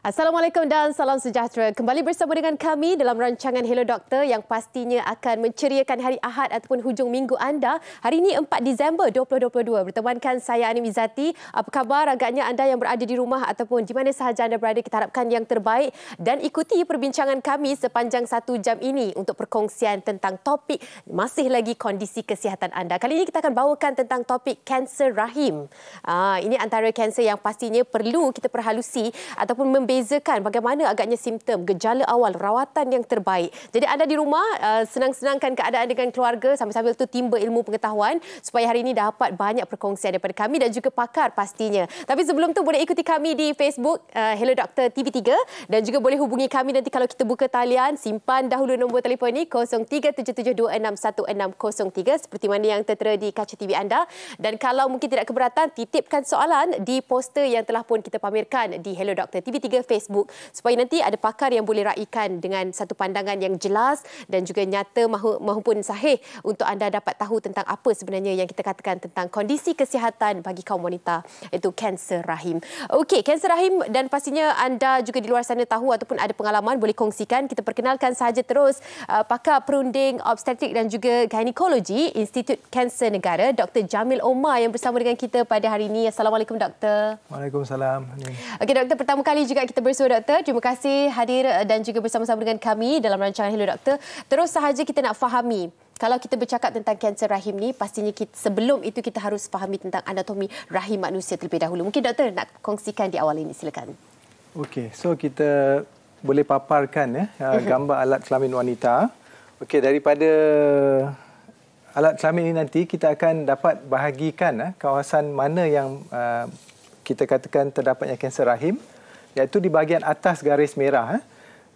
Assalamualaikum dan salam sejahtera. Kembali bersama dengan kami dalam rancangan Hello Doktor yang pastinya akan menceriakan hari Ahad ataupun hujung minggu anda. Hari ini 4 Disember 2022. Bertemankan saya Ani Mizati. Apa khabar agaknya anda yang berada di rumah ataupun di mana sahaja anda berada? Kita harapkan yang terbaik dan ikuti perbincangan kami sepanjang 1 jam ini untuk perkongsian tentang topik masih lagi kondisi kesihatan anda. Kali ini kita akan bawakan tentang topik kanser rahim. Ini antara kanser yang pastinya perlu kita perhalusi ataupun membezakan bagaimana agaknya simptom, gejala awal, rawatan yang terbaik. Jadi anda di rumah senang-senangkan keadaan dengan keluarga sambil-sambil tu timba ilmu pengetahuan supaya hari ini dapat banyak perkongsian daripada kami dan juga pakar pastinya. Tapi sebelum tu boleh ikuti kami di Facebook Hello Doktor TV3 dan juga boleh hubungi kami nanti kalau kita buka talian. Simpan dahulu nombor telefon ni 0377261603 seperti mana yang tertera di kaca TV anda. Dan kalau mungkin tidak keberatan, titipkan soalan di poster yang telah pun kita pamerkan di Hello Doktor TV3 Facebook supaya nanti ada pakar yang boleh raikan dengan satu pandangan yang jelas dan juga nyata maupun sahih untuk anda dapat tahu tentang apa sebenarnya yang kita katakan tentang kondisi kesihatan bagi kaum wanita, iaitu kanser rahim. Okey, kanser rahim dan pastinya anda juga di luar sana tahu ataupun ada pengalaman boleh kongsikan. Kita perkenalkan sahaja terus pakar perunding obstetrik dan juga ginekologi Institut Kanser Negara, Dr. Jamil Omar yang bersama dengan kita pada hari ini. Assalamualaikum Doktor. Waalaikumsalam. Okey Doktor, pertama kali juga kita bersua Doktor. Terima kasih hadir dan juga bersama-sama dengan kami dalam rancangan Hello Doktor. Terus sahaja kita nak fahami, kalau kita bercakap tentang kanser rahim ni, pastinya sebelum itu kita harus fahami tentang anatomi rahim manusia terlebih dahulu. Mungkin Doktor nak kongsikan di awal ini, silakan. Okey, so kita boleh paparkan gambar alat kelamin wanita. Okey, daripada alat kelamin ini nanti kita akan dapat bahagikan kawasan mana yang kita katakan terdapatnya kanser rahim, iaitu di bahagian atas garis merah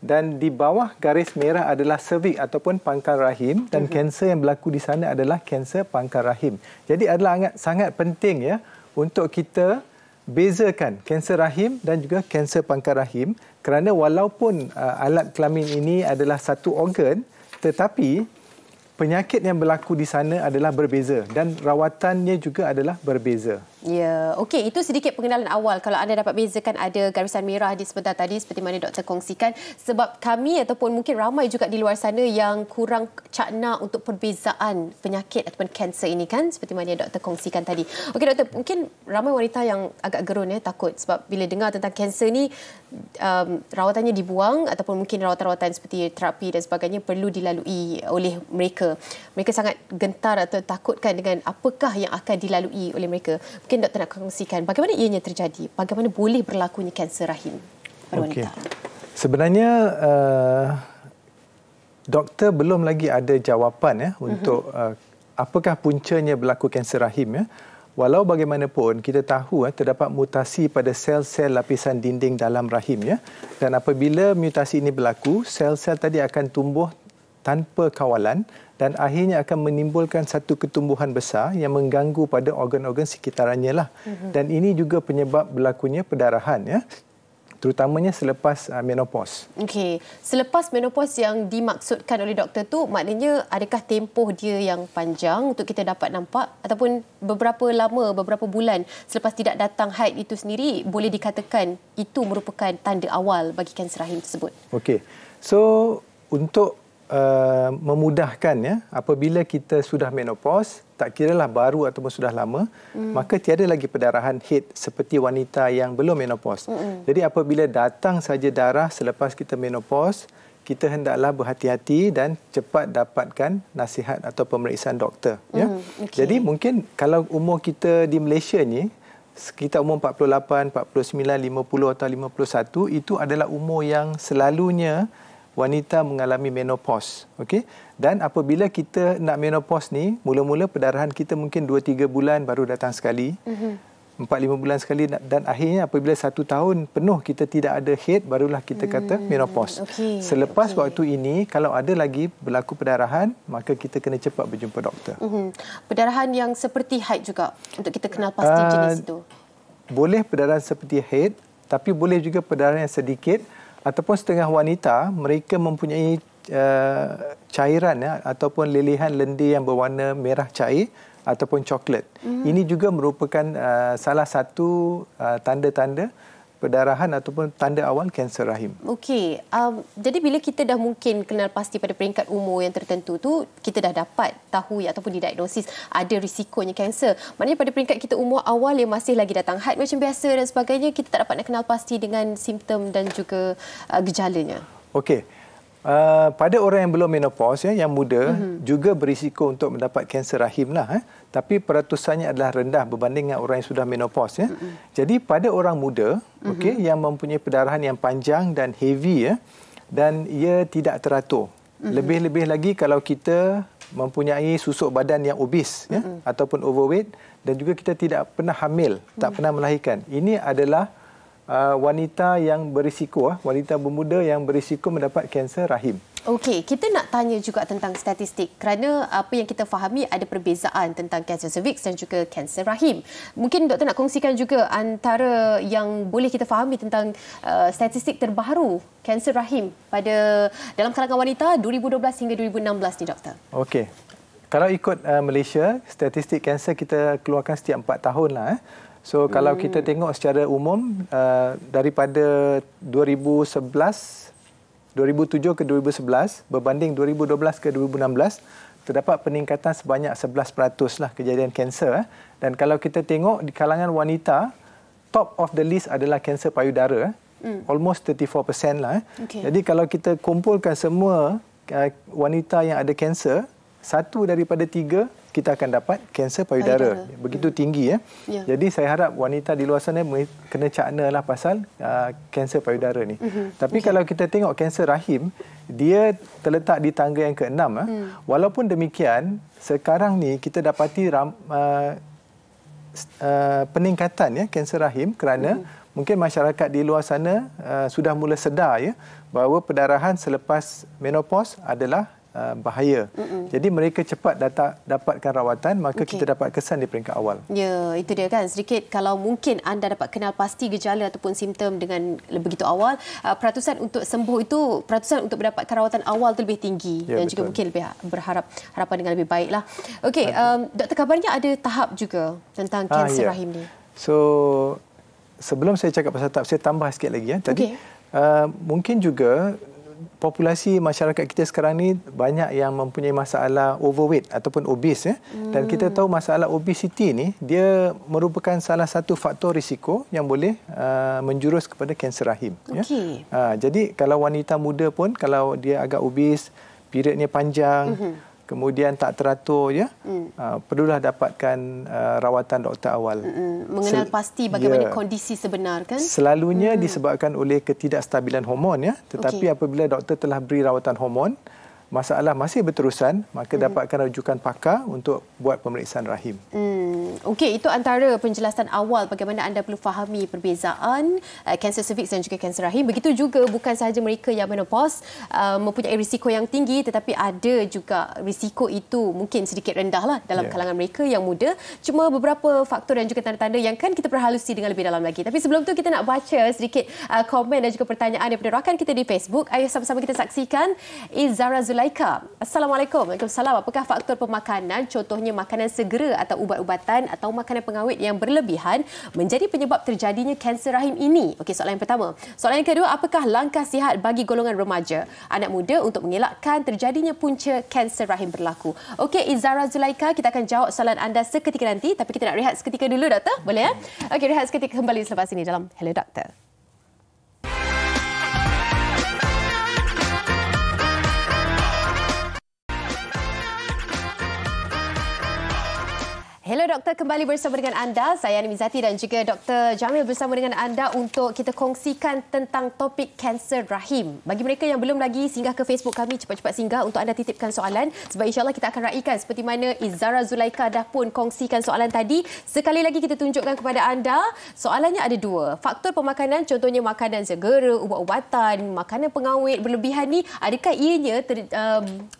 dan di bawah garis merah adalah cervix ataupun pangkal rahim dan kanser yang berlaku di sana adalah kanser pangkal rahim. Jadi adalah sangat penting untuk kita bezakan kanser rahim dan juga kanser pangkal rahim kerana walaupun alat kelamin ini adalah satu organ tetapi penyakit yang berlaku di sana adalah berbeza dan rawatannya juga adalah berbeza. Ya, okey, itu sedikit pengenalan awal. Kalau anda dapat bezakan ada garisan merah di sebentar tadi seperti mana doktor kongsikan, sebab kami ataupun mungkin ramai juga di luar sana yang kurang cakna untuk perbezaan penyakit ataupun kanser ini kan, seperti mana doktor kongsikan tadi. Okey doktor, mungkin ramai wanita yang agak gerun takut sebab bila dengar tentang kanser ni rawatannya dibuang ataupun mungkin rawatan-rawatan seperti terapi dan sebagainya perlu dilalui oleh mereka. Mereka sangat gentar atau takutkan dengan apakah yang akan dilalui oleh mereka. Mungkin doktor nak kongsikan bagaimana ianya terjadi, bagaimana boleh berlakunya kanser rahim pada wanita. Sebenarnya doktor belum lagi ada jawapan untuk apakah puncanya berlaku kanser rahim. Walau bagaimanapun kita tahu terdapat mutasi pada sel-sel lapisan dinding dalam rahim dan apabila mutasi ini berlaku, sel-sel tadi akan tumbuh tanpa kawalan dan akhirnya akan menimbulkan satu ketumbuhan besar yang mengganggu pada organ-organ sekitarannya lah. Dan ini juga penyebab berlakunya perdarahan terutamanya selepas menopause. Okey, selepas menopause yang dimaksudkan oleh doktor tu maknanya adakah tempoh dia yang panjang untuk kita dapat nampak ataupun beberapa lama, beberapa bulan selepas tidak datang haid itu sendiri boleh dikatakan itu merupakan tanda awal bagi kanser rahim tersebut? Okey. So untuk memudahkan apabila kita sudah menopause, tak kiralah baru ataupun sudah lama, maka tiada lagi perdarahan haid seperti wanita yang belum menopause. Jadi apabila datang saja darah selepas kita menopause, kita hendaklah berhati-hati dan cepat dapatkan nasihat atau pemeriksaan doktor. Okay. Jadi mungkin kalau umur kita di Malaysia ni sekitar umur 48, 49, 50 atau 51, itu adalah umur yang selalunya wanita mengalami menopause. Okey? Dan apabila kita nak menopause ni, mula-mula perdarahan kita mungkin 2-3 bulan baru datang sekali. 4-5 bulan sekali dan akhirnya apabila 1 tahun penuh kita tidak ada haid, barulah kita kata menopause. Selepas waktu ini, kalau ada lagi berlaku perdarahan, maka kita kena cepat berjumpa doktor. Perdarahan yang seperti haid juga untuk kita kenal pasti jenis itu? Boleh perdarahan seperti haid, tapi boleh juga perdarahan yang sedikit. Ataupun setengah wanita, mereka mempunyai cairan ataupun lelehan lendir yang berwarna merah cair ataupun coklat. Ini juga merupakan salah satu tanda-tanda perdarahan ataupun tanda awal kanser rahim. Okey, jadi bila kita dah mungkin kenal pasti pada peringkat umur yang tertentu tu, kita dah dapat tahu ataupun didiagnosis ada risikonya kanser. Maknanya pada peringkat kita umur awal yang masih lagi datang haid macam biasa dan sebagainya, kita tak dapat nak kenal pasti dengan simptom dan juga gejalanya. Okey. Pada orang yang belum menopause, yang muda, juga berisiko untuk mendapat kanser rahim lah. Tapi peratusannya adalah rendah berbanding dengan orang yang sudah menopause. Jadi pada orang muda, yang mempunyai perdarahan yang panjang dan heavy, dan ia tidak teratur. Lebih-lebih lagi kalau kita mempunyai susuk badan yang obes, ataupun overweight, dan juga kita tidak pernah hamil, tak pernah melahirkan. Ini adalah wanita yang berisiko, wanita bermuda yang berisiko mendapat kanser rahim. Okey, kita nak tanya juga tentang statistik kerana apa yang kita fahami ada perbezaan tentang kanser cervix dan juga kanser rahim. Mungkin doktor nak kongsikan juga antara yang boleh kita fahami tentang statistik terbaru kanser rahim pada dalam kalangan wanita 2012 hingga 2016 ni, doktor. Okey. Kalau ikut Malaysia, statistik kanser kita keluarkan setiap 4 tahun lah. So kalau kita tengok secara umum daripada 2007 ke 2011 berbanding 2012 ke 2016 terdapat peningkatan sebanyak 11% lah kejadian kanser. Dan kalau kita tengok di kalangan wanita, top of the list adalah kanser payudara, almost 34% lah. Jadi kalau kita kumpulkan semua wanita yang ada kanser, 1 daripada 3 kita akan dapat kanser payudara. Begitu tinggi. Jadi saya harap wanita di luar sana kena cakna lah pasal kanser payudara ni. Tapi kalau kita tengok kanser rahim, dia terletak di tangga yang ke-6. Walaupun demikian, sekarang ni kita dapati peningkatan kanser rahim kerana mungkin masyarakat di luar sana sudah mula sedar bahawa perdarahan selepas menopause adalah bahaya. Jadi mereka cepat dapatkan rawatan, maka kita dapat kesan di peringkat awal. Ya, itu dia kan. Sedikit kalau mungkin anda dapat kenal pasti gejala ataupun simptom dengan begitu awal, peratusan untuk sembuh itu, peratusan untuk mendapatkan rawatan awal itu lebih tinggi dan juga mungkin lebih harapan dengan lebih baiklah. Okey, doktor, kabarnya ada tahap juga tentang kanser rahim ni. So sebelum saya cakap pasal tahap, saya tambah sikit lagi tadi. Mungkin juga populasi masyarakat kita sekarang ni banyak yang mempunyai masalah overweight ataupun obese. Dan kita tahu masalah obesity ni dia merupakan salah satu faktor risiko yang boleh menjurus kepada kanser rahim. Jadi kalau wanita muda pun kalau dia agak obese, periodnya panjang, kemudian tak teratur, perlulah dapatkan rawatan doktor awal. Mengenal pasti bagaimana kondisi sebenar kan? Selalunya disebabkan oleh ketidakstabilan hormon, tetapi apabila doktor telah beri rawatan hormon, masalah masih berterusan, maka dapatkan rujukan pakar untuk buat pemeriksaan rahim. Okey, itu antara penjelasan awal bagaimana anda perlu fahami perbezaan kanser cervix dan juga kanser rahim. Begitu juga bukan sahaja mereka yang menopause mempunyai risiko yang tinggi, tetapi ada juga risiko itu mungkin sedikit rendah lah dalam kalangan mereka yang muda. Cuma beberapa faktor dan juga tanda-tanda yang kan kita perhalusi dengan lebih dalam lagi. Tapi sebelum tu kita nak baca sedikit komen dan juga pertanyaan daripada rakan kita di Facebook. Ayo sama-sama kita saksikan. Izara Zulaika. Assalamualaikum. Waalaikumsalam. Apakah faktor pemakanan, contohnya makanan segera atau ubat-ubatan atau makanan pengawet yang berlebihan menjadi penyebab terjadinya kanser rahim ini? Okey, soalan yang pertama. Soalan yang kedua, apakah langkah sihat bagi golongan remaja, anak muda untuk mengelakkan terjadinya punca kanser rahim berlaku? Okey, Izara Zulaika, kita akan jawab soalan anda seketika nanti, tapi kita nak rehat seketika dulu, doktor. Boleh ya? Okey, rehat seketika, kembali selepas ini dalam Hello Doktor. Hello Doktor, kembali bersama dengan anda. Saya Ani Mizati dan juga Dr. Jamil bersama dengan anda untuk kita kongsikan tentang topik kanser rahim. Bagi mereka yang belum lagi singgah ke Facebook kami, cepat-cepat singgah untuk anda titipkan soalan sebab insyaAllah kita akan raikan seperti mana Izara Zulaika dah pun kongsikan soalan tadi. Sekali lagi kita tunjukkan kepada anda, soalannya ada dua. Faktor pemakanan, contohnya makanan segera, ubat-ubatan, makanan pengawet berlebihan ni, adakah ianya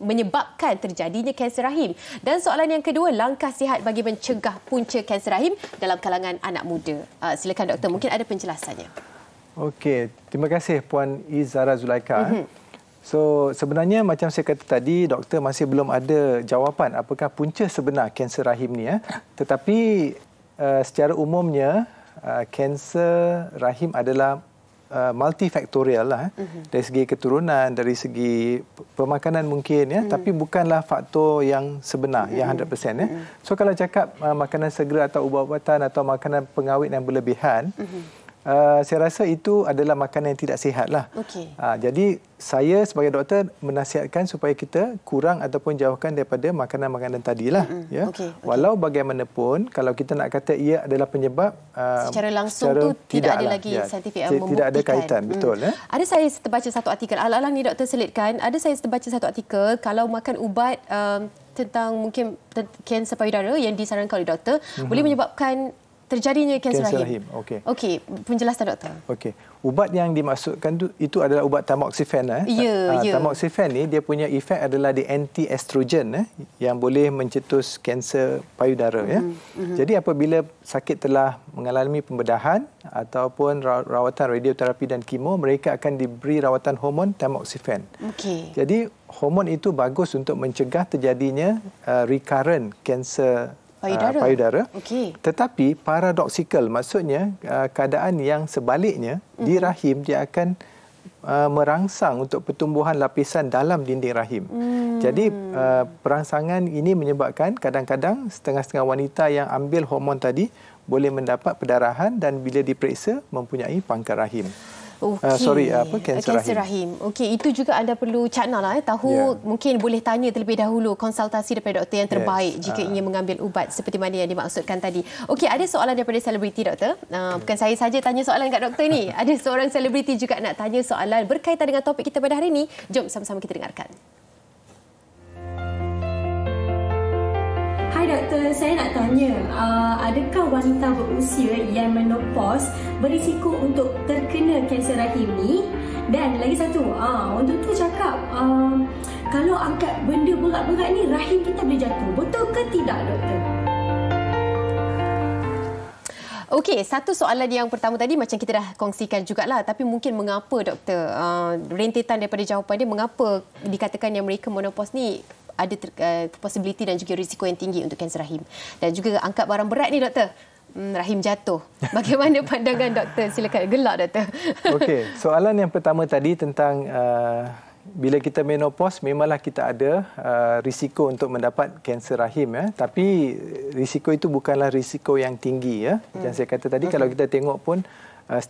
menyebabkan terjadinya kanser rahim? Dan soalan yang kedua, langkah sihat bagi mencegah punca kanser rahim dalam kalangan anak muda. Silakan doktor, mungkin ada penjelasannya. Okey, terima kasih Puan Izara Zulaika. So sebenarnya macam saya kata tadi, doktor masih belum ada jawapan apakah punca sebenar kanser rahim ni. Tetapi secara umumnya kanser rahim adalah multifaktorial lah. Dari segi keturunan, dari segi pemakanan mungkin ya, tapi bukanlah faktor yang sebenar, yang 100% ya. So kalau cakap makanan segera atau ubat-ubatan atau makanan pengawet yang berlebihan, saya rasa itu adalah makanan yang tidak sihat lah. Jadi saya sebagai doktor menasihatkan supaya kita kurang ataupun jauhkan daripada makanan-makanan tadilah. Walau bagaimanapun, kalau kita nak kata ia adalah penyebab, secara langsung tu tidak ada lagi saintifik yang membuktikan. Tidak ada kaitan, betul. Ada saya terbaca satu artikel, alang-alang ni doktor selitkan, ada saya terbaca satu artikel, kalau makan ubat tentang mungkin kanser payudara yang disarankan oleh doktor, boleh menyebabkan terjadinya kanser rahim. Okey, penjelasan doktor. Okey. Ubat yang dimaksudkan itu adalah ubat tamoxifen. Tamoxifen ni dia punya efek adalah di anti-estrogen yang boleh mencetus kanser payudara Jadi apabila sakit telah mengalami pembedahan ataupun rawatan radioterapi dan kemo, mereka akan diberi rawatan hormon tamoxifen. Jadi hormon itu bagus untuk mencegah terjadinya recurrent kanser payudara. Tetapi paradoksikal, maksudnya keadaan yang sebaliknya, di rahim dia akan merangsang untuk pertumbuhan lapisan dalam dinding rahim. Jadi perangsangan ini menyebabkan kadang-kadang setengah-setengah wanita yang ambil hormon tadi boleh mendapat perdarahan dan bila diperiksa mempunyai pangkar rahim. Kanser rahim. Okey, itu juga anda perlu caknalah tahu mungkin boleh tanya terlebih dahulu, konsultasi daripada doktor yang terbaik jika ingin mengambil ubat seperti mana yang dimaksudkan tadi. Okey, ada soalan daripada selebriti doktor. Bukan saya saja tanya soalan kat doktor ni. Ada seorang selebriti juga nak tanya soalan berkaitan dengan topik kita pada hari ini. Jom sama-sama kita dengarkan. Hai doktor, saya nak tanya, adakah wanita berusia yang menopause berisiko untuk terkena kanser rahim ni? Dan lagi satu, orang tu cakap kalau angkat benda berat-berat ni rahim kita boleh jatuh. Betul ke tidak doktor? Okey, satu soalan yang pertama tadi macam kita dah kongsikan jugalah, tapi mungkin mengapa doktor, rentetan daripada jawapan dia, mengapa dikatakan yang mereka menopause ni ada possibility dan juga risiko yang tinggi untuk kanser rahim. Dan juga angkat barang berat ni doktor, rahim jatuh. Bagaimana pandangan doktor? Silakan, gelak doktor. Okey, soalan yang pertama tadi tentang bila kita menopause memanglah kita ada risiko untuk mendapat kanser rahim tapi risiko itu bukanlah risiko yang tinggi Macam saya kata tadi, kalau kita tengok pun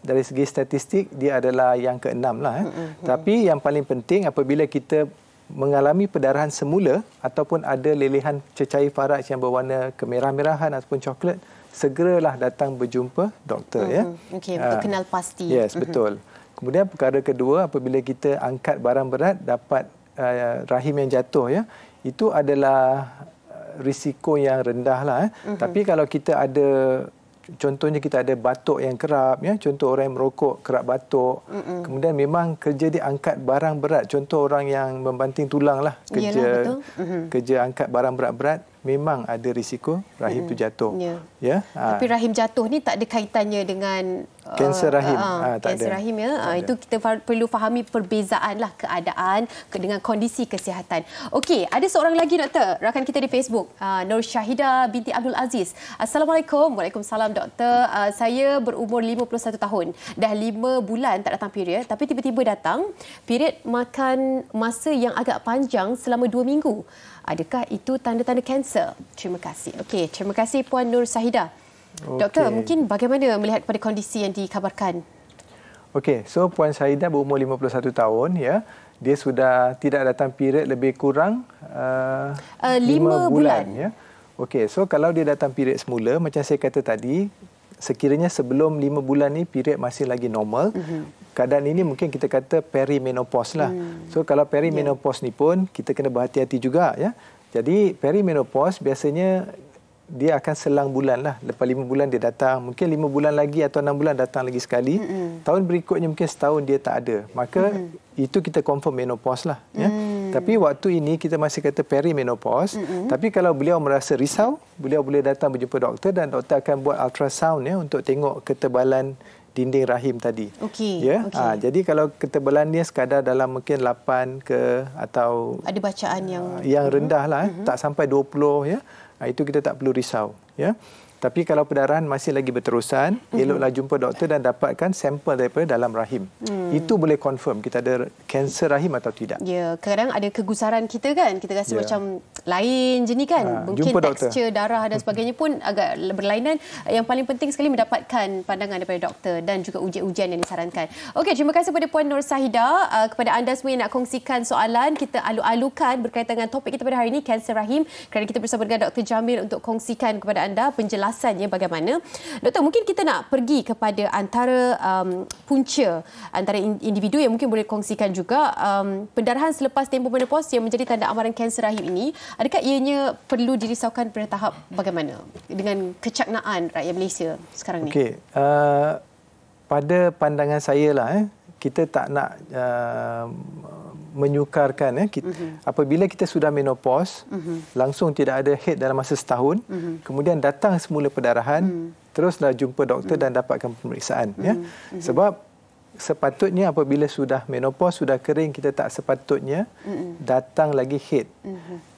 dari segi statistik dia adalah yang ke-6 lah Tapi yang paling penting apabila kita mengalami perdarahan semula ataupun ada lelehan cecair faraj yang berwarna kemerah-merahan ataupun coklat, segeralah datang berjumpa doktor Okey, untuk kenal pasti. Yes, betul. Kemudian perkara kedua, apabila kita angkat barang berat dapat rahim yang jatuh itu adalah risiko yang rendah lah Tapi kalau kita ada, contohnya kita ada batuk yang kerap contoh orang yang merokok kerap batuk, kemudian memang kerja dia angkat barang berat, contoh orang yang membanting tulang lah, kerja angkat barang berat-berat, memang ada risiko rahim tu jatuh. Tapi rahim jatuh ni tak ada kaitannya dengan kanser rahim. Kanser rahim itu kita perlu fahami perbezaan lah keadaan dengan kondisi kesihatan. Okey, ada seorang lagi doktor, rakan kita di Facebook, Nur Syahida binti Abdul Aziz. Assalamualaikum. Waalaikumsalam doktor. Saya berumur 51 tahun. Dah 5 bulan tak datang period, tapi tiba-tiba datang. Period makan masa yang agak panjang selama 2 minggu. Adakah itu tanda-tanda kanser? Terima kasih. Okey, terima kasih Puan Nur Syahida. Doktor, mungkin bagaimana melihat kepada kondisi yang dikabarkan? Okey, so Puan Syahida berumur 51 tahun Dia sudah tidak datang period lebih kurang 5 bulan Okey, so kalau dia datang period semula, macam saya kata tadi, sekiranya sebelum 5 bulan ni period masih lagi normal, keadaan ini mungkin kita kata perimenopause lah. So kalau perimenopause ni pun kita kena berhati-hati juga Jadi perimenopause biasanya dia akan selang bulan lah. Lepas 5 bulan dia datang, mungkin 5 bulan lagi atau 6 bulan datang lagi sekali. Tahun berikutnya mungkin setahun dia tak ada. Maka itu kita confirm menopause lah Tapi waktu ini kita masih kata perimenopause. Tapi kalau beliau merasa risau, beliau boleh datang berjumpa doktor dan doktor akan buat ultrasound untuk tengok ketebalan dinding rahim tadi. Jadi kalau ketebalan dia sekadar dalam mungkin 8 ke atau ada bacaan yang rendah lah tak sampai 20 itu kita tak perlu risau Tapi kalau pendarahan masih lagi berterusan, eloklah jumpa doktor dan dapatkan sampel daripada dalam rahim. Itu boleh confirm kita ada kanser rahim atau tidak. Ya, kadang ada kegusaran kita kan. Kita rasa macam lain je ni kan. Mungkin tekstur darah dan sebagainya pun agak berlainan. Yang paling penting sekali mendapatkan pandangan daripada doktor dan juga ujian-ujian yang disarankan. Okey, terima kasih kepada Puan Nur Sahida. Kepada anda semua yang nak kongsikan soalan, kita alu-alukan berkaitan dengan topik kita pada hari ini, kanser rahim. Kerana kita bersama dengan Dr. Jamil untuk kongsikan kepada anda penjelasannya bagaimana. Doktor, mungkin kita nak pergi kepada antara punca antara individu yang mungkin boleh kongsikan juga pendarahan selepas tempoh menopause yang menjadi tanda amaran kanser rahim ini. Adakah ianya perlu dirisaukan pada tahap bagaimana dengan kecaknaan rakyat Malaysia sekarang ni? Okey, pada pandangan saya lah, kita tak nak menyukarkan apabila kita sudah menopause, langsung tidak ada haid dalam masa setahun, kemudian datang semula pendarahan, teruslah jumpa doktor dan dapatkan pemeriksaan. Sebab sepatutnya apabila sudah menopause, sudah kering, kita tak sepatutnya datang lagi haid.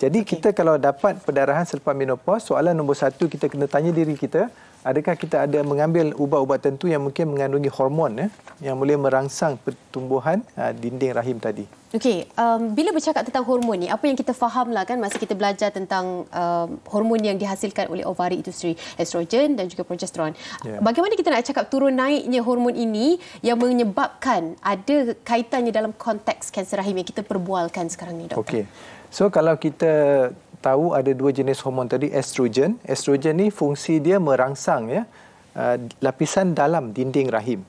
Jadi kita kalau dapat pendarahan selepas menopause, soalan nombor satu kita kena tanya diri kita, adakah kita ada mengambil ubat-ubat tertentu yang mungkin mengandungi hormon yang boleh merangsang pertumbuhan dinding rahim tadi. Okey, bila bercakap tentang hormon ni, apa yang kita fahamlah kan masa kita belajar tentang hormon yang dihasilkan oleh ovari itu sendiri, estrogen dan juga progesteron. Bagaimana kita nak cakap turun naiknya hormon ini yang menyebabkan ada kaitannya dalam konteks kanser rahim yang kita perbualkan sekarang ni, doktor? Okey. So kalau kita tahu ada dua jenis hormon tadi, estrogen. Estrogen ni fungsi dia merangsang lapisan dalam dinding rahim,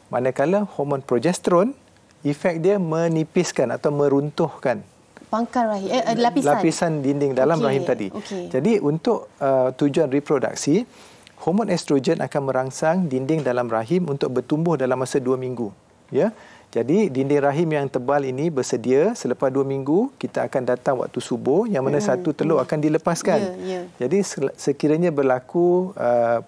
Manakala hormon progesteron efek dia menipiskan atau meruntuhkan pangkal rahim, lapisan dinding dalam rahim tadi. Jadi untuk tujuan reproduksi, hormon estrogen akan merangsang dinding dalam rahim untuk bertumbuh dalam masa 2 minggu, Jadi dinding rahim yang tebal ini bersedia selepas 2 minggu kita akan datang waktu subuh yang mana satu telur akan dilepaskan. Jadi sekiranya berlaku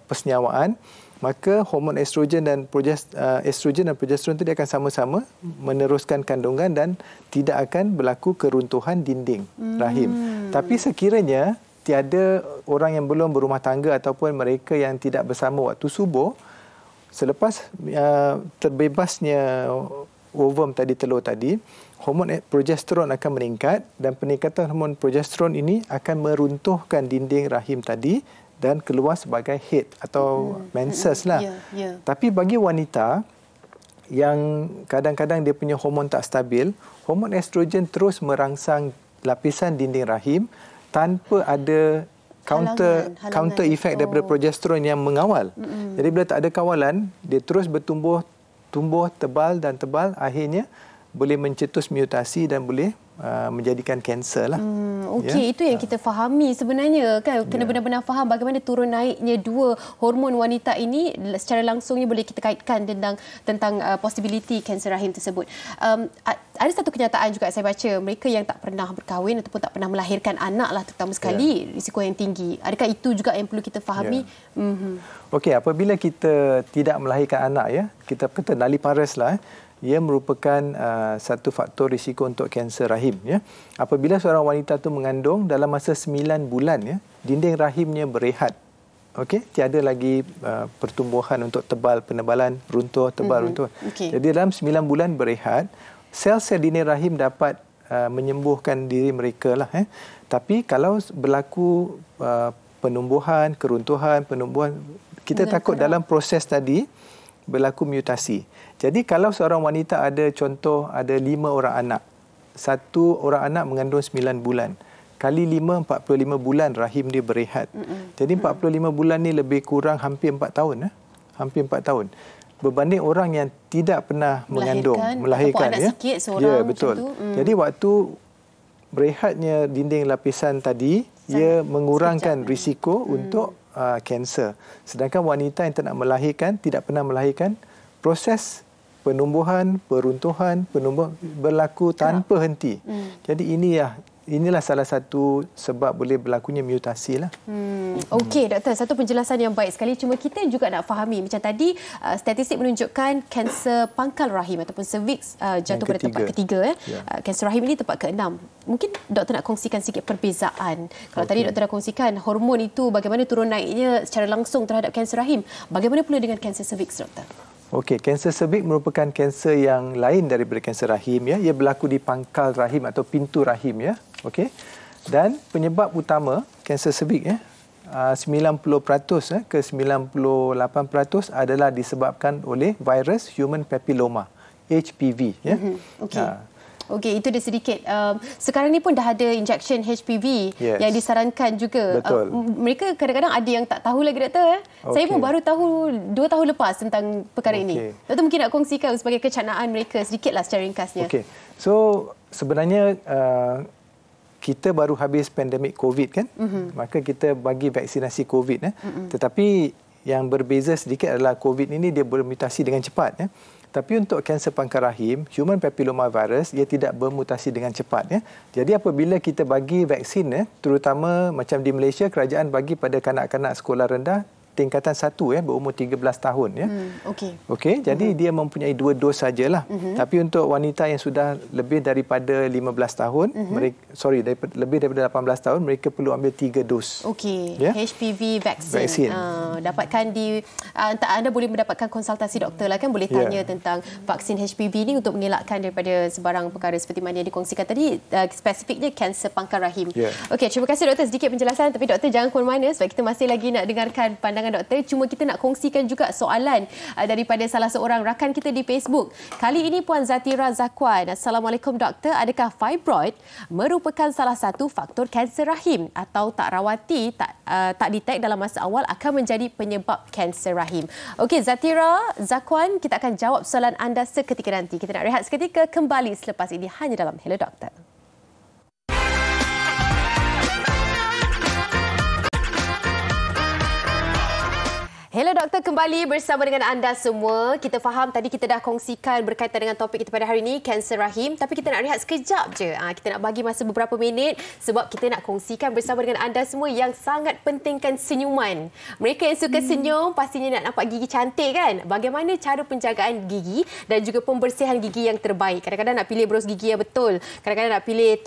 persenyawaan, maka hormon estrogen dan progesteron tadi akan sama-sama meneruskan kandungan dan tidak akan berlaku keruntuhan dinding rahim. Tapi sekiranya tiada orang yang belum berumah tangga ataupun mereka yang tidak bersama waktu subuh, selepas terbebasnya ovum tadi, telur tadi, hormon progesteron akan meningkat dan peningkatan hormon progesteron ini akan meruntuhkan dinding rahim tadi dan keluar sebagai haid atau menses lah. Tapi bagi wanita yang kadang-kadang dia punya hormon tak stabil, hormon estrogen terus merangsang lapisan dinding rahim tanpa ada counter effect daripada progesteron yang mengawal. Jadi bila tak ada kawalan, dia terus tumbuh tebal dan tebal, akhirnya boleh mencetus mutasi dan boleh menjadikan kanser lah. Okey, itu yang kita fahami sebenarnya kan. Kena benar-benar faham bagaimana turun naiknya dua hormon wanita ini secara langsungnya boleh kita kaitkan tentang possibility kanser rahim tersebut. Ada satu kenyataan juga saya baca, mereka yang tak pernah berkahwin ataupun tak pernah melahirkan anak lah terutama sekali, risiko yang tinggi. Adakah itu juga yang perlu kita fahami? Okey, apabila kita tidak melahirkan anak, kita kata nulliparous lah, ia merupakan satu faktor risiko untuk kanser rahim. Apabila seorang wanita itu mengandung, dalam masa 9 bulan, dinding rahimnya berehat. Tiada lagi pertumbuhan untuk tebal, penebalan, runtuh, tebal, runtuh. Jadi dalam 9 bulan berehat, sel-sel dinding rahim dapat menyembuhkan diri mereka lah. Tapi kalau berlaku penumbuhan, keruntuhan, penumbuhan, kita takut dalam proses tadi berlaku mutasi. Jadi kalau seorang wanita ada 5 orang anak, satu orang anak mengandung 9 bulan, kali 5, 45 bulan rahim dia berehat. Jadi 45 bulan ni lebih kurang hampir 4 tahun. Hampir 4 tahun. Berbanding orang yang tidak pernah melahirkan. Anak sikit seorang betul. Macam tu. Jadi waktu berehatnya dinding lapisan tadi, ia mengurangkan risiko untuk kanser. Sedangkan wanita yang tak nak melahirkan, tidak pernah melahirkan, proses penumbuhan, peruntuhan, berlaku tanpa henti. Jadi ini inilah salah satu sebab boleh berlakunya mutasi lah. Okey, doktor, satu penjelasan yang baik sekali. Cuma kita juga nak fahami, macam tadi statistik menunjukkan kanser pangkal rahim ataupun cervix jatuh pada tempat ketiga. Kanser rahim ini tempat ke-6. Mungkin doktor nak kongsikan sikit perbezaan. Kalau tadi doktor dah kongsikan hormon itu bagaimana turun naiknya secara langsung terhadap kanser rahim. Bagaimana pula dengan kanser cervix, doktor? Okey, kanser cervix merupakan kanser yang lain daripada kanser rahim ya. Ia berlaku di pangkal rahim atau pintu rahim ya. Okey. Dan penyebab utama kanser cervix 90% ke 98% adalah disebabkan oleh virus human papilloma, HPV ya. Okey. Okey, itu dia sedikit. Sekarang ni pun dah ada injection HPV yang disarankan juga. Betul. Mereka kadang-kadang ada yang tak tahu lagi, doktor. Saya pun baru tahu 2 tahun lepas tentang perkara ini. Doktor mungkin nak kongsikan sebagai kecanaan mereka sedikitlah secara ringkasnya. Okey. So sebenarnya kita baru habis pandemik COVID kan, maka kita bagi vaksinasi COVID. Tetapi yang berbeza sedikit adalah COVID ini dia bermutasi dengan cepat. Tapi untuk kanser pangkal rahim, human papilloma virus, ia tidak bermutasi dengan cepat. Jadi apabila kita bagi vaksin, terutama macam di Malaysia, kerajaan bagi pada kanak-kanak sekolah rendah, tingkatan 1 berumur 13 tahun ya. Okey, jadi dia mempunyai 2 dos sajalah. Tapi untuk wanita yang sudah lebih daripada 15 tahun, lebih daripada 18 tahun, mereka perlu ambil 3 dos. Okey, HPV vaksin. Dapatkan di anda boleh mendapatkan konsultasi doktor lah kan, boleh tanya tentang vaksin HPV ni untuk mengelakkan daripada sebarang perkara seperti mana yang dikongsikan tadi, spesifiknya kanser pangkal rahim. Okey, terima kasih doktor, sedikit penjelasan, tapi doktor jangan ke mana-mana sebab kita masih lagi nak dengarkan pandangan doktor. Cuma kita nak kongsikan juga soalan daripada salah seorang rakan kita di Facebook. Kali ini Puan Zatira Zakwan. Assalamualaikum doktor, adakah fibroid merupakan salah satu faktor kanser rahim atau tak rawati, tak detect dalam masa awal akan menjadi penyebab kanser rahim? Okey, Zatira Zakwan, kita akan jawab soalan anda seketika nanti. Kita nak rehat seketika, kembali selepas ini hanya dalam Hello Doktor. Hello Doktor, kembali bersama dengan anda semua. Kita faham tadi kita dah kongsikan berkaitan dengan topik kita pada hari ini, kanser rahim. Tapi kita nak rehat sekejap je. Kita nak bagi masa beberapa minit sebab kita nak kongsikan bersama dengan anda semua yang sangat pentingkan senyuman. Mereka yang suka senyum pastinya nak nampak gigi cantik kan? Bagaimana cara penjagaan gigi dan juga pembersihan gigi yang terbaik? Kadang-kadang nak pilih bros gigi yang betul. Kadang-kadang nak pilih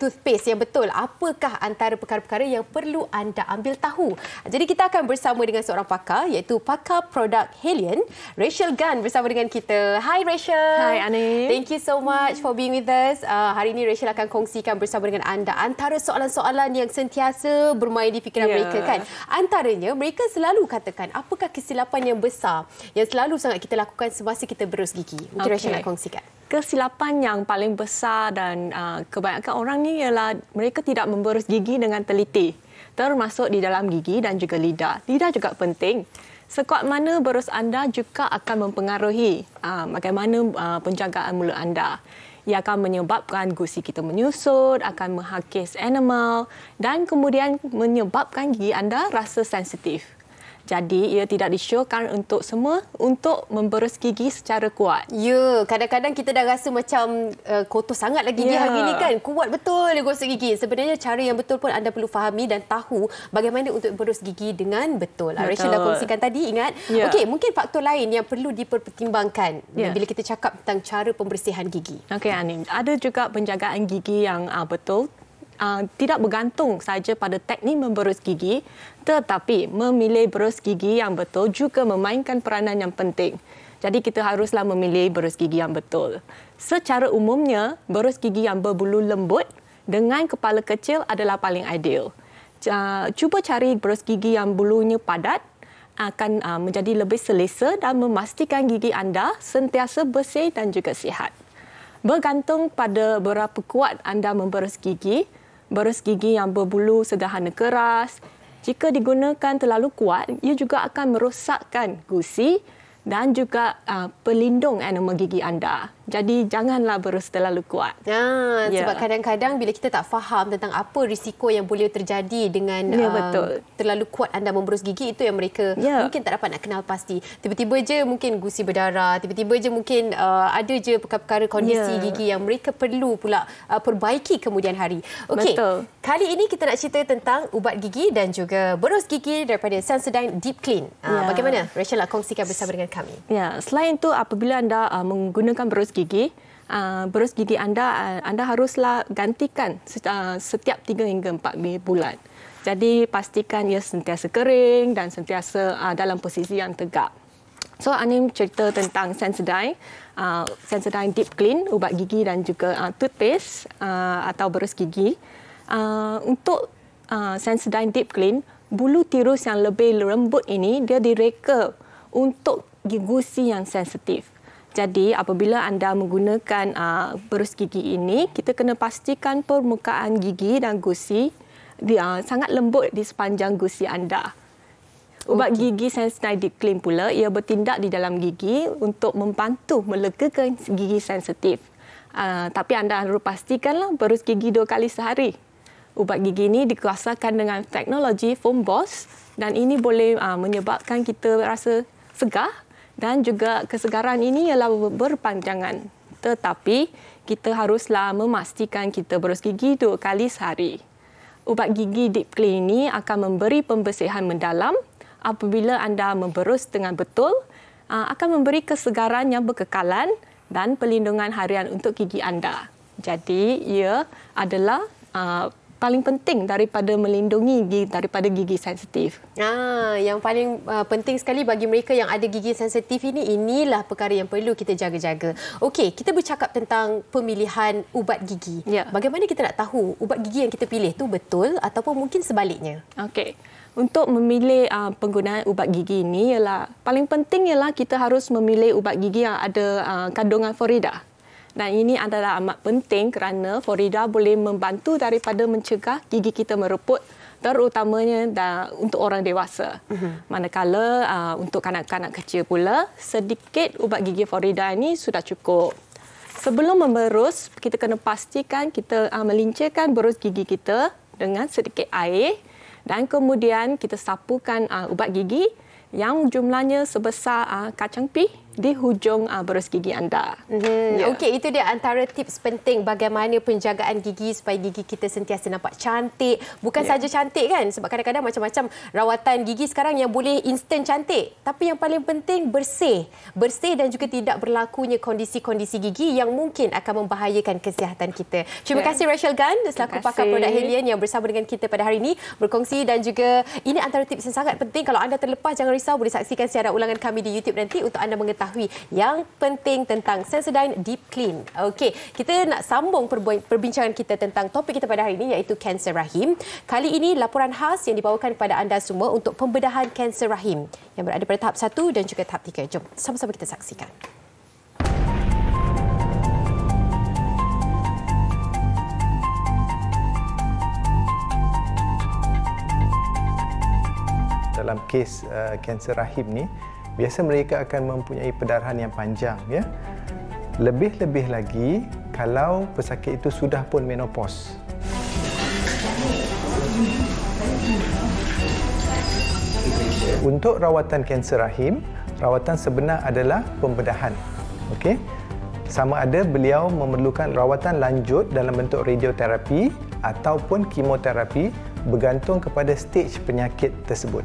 toothpaste yang betul. Apakah antara perkara-perkara yang perlu anda ambil tahu? Jadi kita akan bersama dengan seorang pakar, iaitu pakar produk Helion, Rachel Gunn bersama dengan kita. Hai Rachel. Hai Ani. Thank you so much for being with us. Hari ini Rachel akan kongsikan bersama dengan anda antara soalan-soalan yang sentiasa bermain di fikiran mereka kan. Antaranya mereka selalu katakan apakah kesilapan yang besar yang selalu sangat kita lakukan semasa kita berus gigi. Mungkin Rachel nak kongsikan. Kesilapan yang paling besar dan kebanyakan orang ni ialah mereka tidak memberus gigi dengan teliti, termasuk di dalam gigi dan juga lidah. Lidah juga penting. Sekuat mana berus anda juga akan mempengaruhi bagaimana penjagaan mulut anda. Ia akan menyebabkan gusi kita menyusut, akan menghakis enamel dan kemudian menyebabkan gigi anda rasa sensitif. Jadi, ia tidak disyorkan untuk semua untuk memberus gigi secara kuat. Ya, kadang-kadang kita dah rasa macam kotor sangat lagi gigi hari ini kan. Kuat betul dia gosok gigi. Sebenarnya cara yang betul pun anda perlu fahami dan tahu bagaimana untuk berus gigi dengan betul. Rachel dah kongsikan tadi, ingat. Okey, mungkin faktor lain yang perlu dipertimbangkan bila kita cakap tentang cara pembersihan gigi. Okey, Ani. Ada juga penjagaan gigi yang betul. Tidak bergantung saja pada teknik memberus gigi, tetapi memilih berus gigi yang betul juga memainkan peranan yang penting. Jadi kita haruslah memilih berus gigi yang betul. Secara umumnya, berus gigi yang berbulu lembut dengan kepala kecil adalah paling ideal. Cuba cari berus gigi yang bulunya padat, akan menjadi lebih selesa dan memastikan gigi anda sentiasa bersih dan juga sihat. Bergantung pada berapa kuat anda memberus gigi, berus gigi yang berbulu sederhana keras, jika digunakan terlalu kuat, ia juga akan merosakkan gusi dan juga pelindung enamel gigi anda. Jadi janganlah berus terlalu kuat. Sebab kadang-kadang bila kita tak faham tentang apa risiko yang boleh terjadi dengan terlalu kuat anda memberus gigi, itu yang mereka mungkin tak dapat nak kenal pasti. Tiba-tiba je mungkin gusi berdarah, tiba-tiba je mungkin ada je perkara-perkara kondisi gigi yang mereka perlu pula perbaiki kemudian hari. Okey, kali ini kita nak cerita tentang ubat gigi dan juga berus gigi daripada Sensodyne Deep Clean. Bagaimana? Rachel nak kongsikan bersama dengan kami. Selain itu, apabila anda menggunakan berus gigi anda haruslah gantikan setiap 3 hingga 4 bulan. Jadi pastikan ia sentiasa kering dan sentiasa dalam posisi yang tegak. So, Ani cerita tentang Sensodyne Deep Clean, ubat gigi dan juga toothpaste atau berus gigi. Untuk Sensodyne Deep Clean, bulu tirus yang lebih lembut ini dia direka untuk gusi yang sensitif. Jadi apabila anda menggunakan berus gigi ini, kita kena pastikan permukaan gigi dan gusi sangat lembut di sepanjang gusi anda. Ubat gigi Sensodyne Deep Clean pula, ia bertindak di dalam gigi untuk membantu melegakan gigi sensitif. Tapi anda harus pastikanlah berus gigi 2 kali sehari. Ubat gigi ini dikuasakan dengan teknologi foam boss dan ini boleh menyebabkan kita rasa segar. Dan juga kesegaran ini ialah berpanjangan. Tetapi kita haruslah memastikan kita berus gigi 2 kali sehari. Ubat gigi Deep Clean ini akan memberi pembersihan mendalam. Apabila anda memberus dengan betul, akan memberi kesegaran yang berkekalan dan perlindungan harian untuk gigi anda. Jadi ia adalah paling penting daripada melindungi daripada gigi sensitif. Yang paling penting sekali bagi mereka yang ada gigi sensitif inilah perkara yang perlu kita jaga-jaga. Okey, kita bercakap tentang pemilihan ubat gigi. Bagaimana kita nak tahu ubat gigi yang kita pilih tu betul ataupun mungkin sebaliknya? Okey. Untuk memilih penggunaan ubat gigi ini paling penting ialah kita harus memilih ubat gigi yang ada kandungan Florida. Dan ini adalah amat penting kerana Florida boleh membantu daripada mencegah gigi kita mereput, terutamanya untuk orang dewasa. Manakala untuk kanak-kanak kecil pula, sedikit ubat gigi Florida ini sudah cukup. Sebelum memberus, kita kena pastikan kita melincirkan berus gigi kita dengan sedikit air dan kemudian kita sapukan ubat gigi yang jumlahnya sebesar kacang pih di hujung berus gigi anda. Okey, itu dia antara tips penting bagaimana penjagaan gigi supaya gigi kita sentiasa nampak cantik. Bukan saja cantik kan, sebab kadang-kadang macam-macam rawatan gigi sekarang yang boleh instan cantik. Tapi yang paling penting bersih. Bersih dan juga tidak berlakunya kondisi-kondisi gigi yang mungkin akan membahayakan kesihatan kita. Terima kasih Rachel Gan selaku pakar produk Helian yang bersama dengan kita pada hari ini berkongsi, dan juga ini antara tips yang sangat penting. Kalau anda terlepas, jangan risau, boleh saksikan siaran ulangan kami di YouTube nanti untuk anda mengetahui yang penting tentang Sensodyne Deep Clean. Okey, kita nak sambung perbincangan kita tentang topik kita pada hari ini, iaitu kanser rahim. Kali ini laporan khas yang dibawakan kepada anda semua untuk pembedahan kanser rahim yang berada pada tahap 1 dan juga tahap 3. Jom sama-sama kita saksikan. Dalam kes kanser rahim ni, biasa mereka akan mempunyai perdarahan yang panjang, ya. Lebih-lebih lagi kalau pesakit itu sudah pun menopause. Untuk rawatan kanser rahim, rawatan sebenar adalah pembedahan. Okey. Sama ada beliau memerlukan rawatan lanjut dalam bentuk radioterapi ataupun kemoterapi, bergantung kepada stage penyakit tersebut.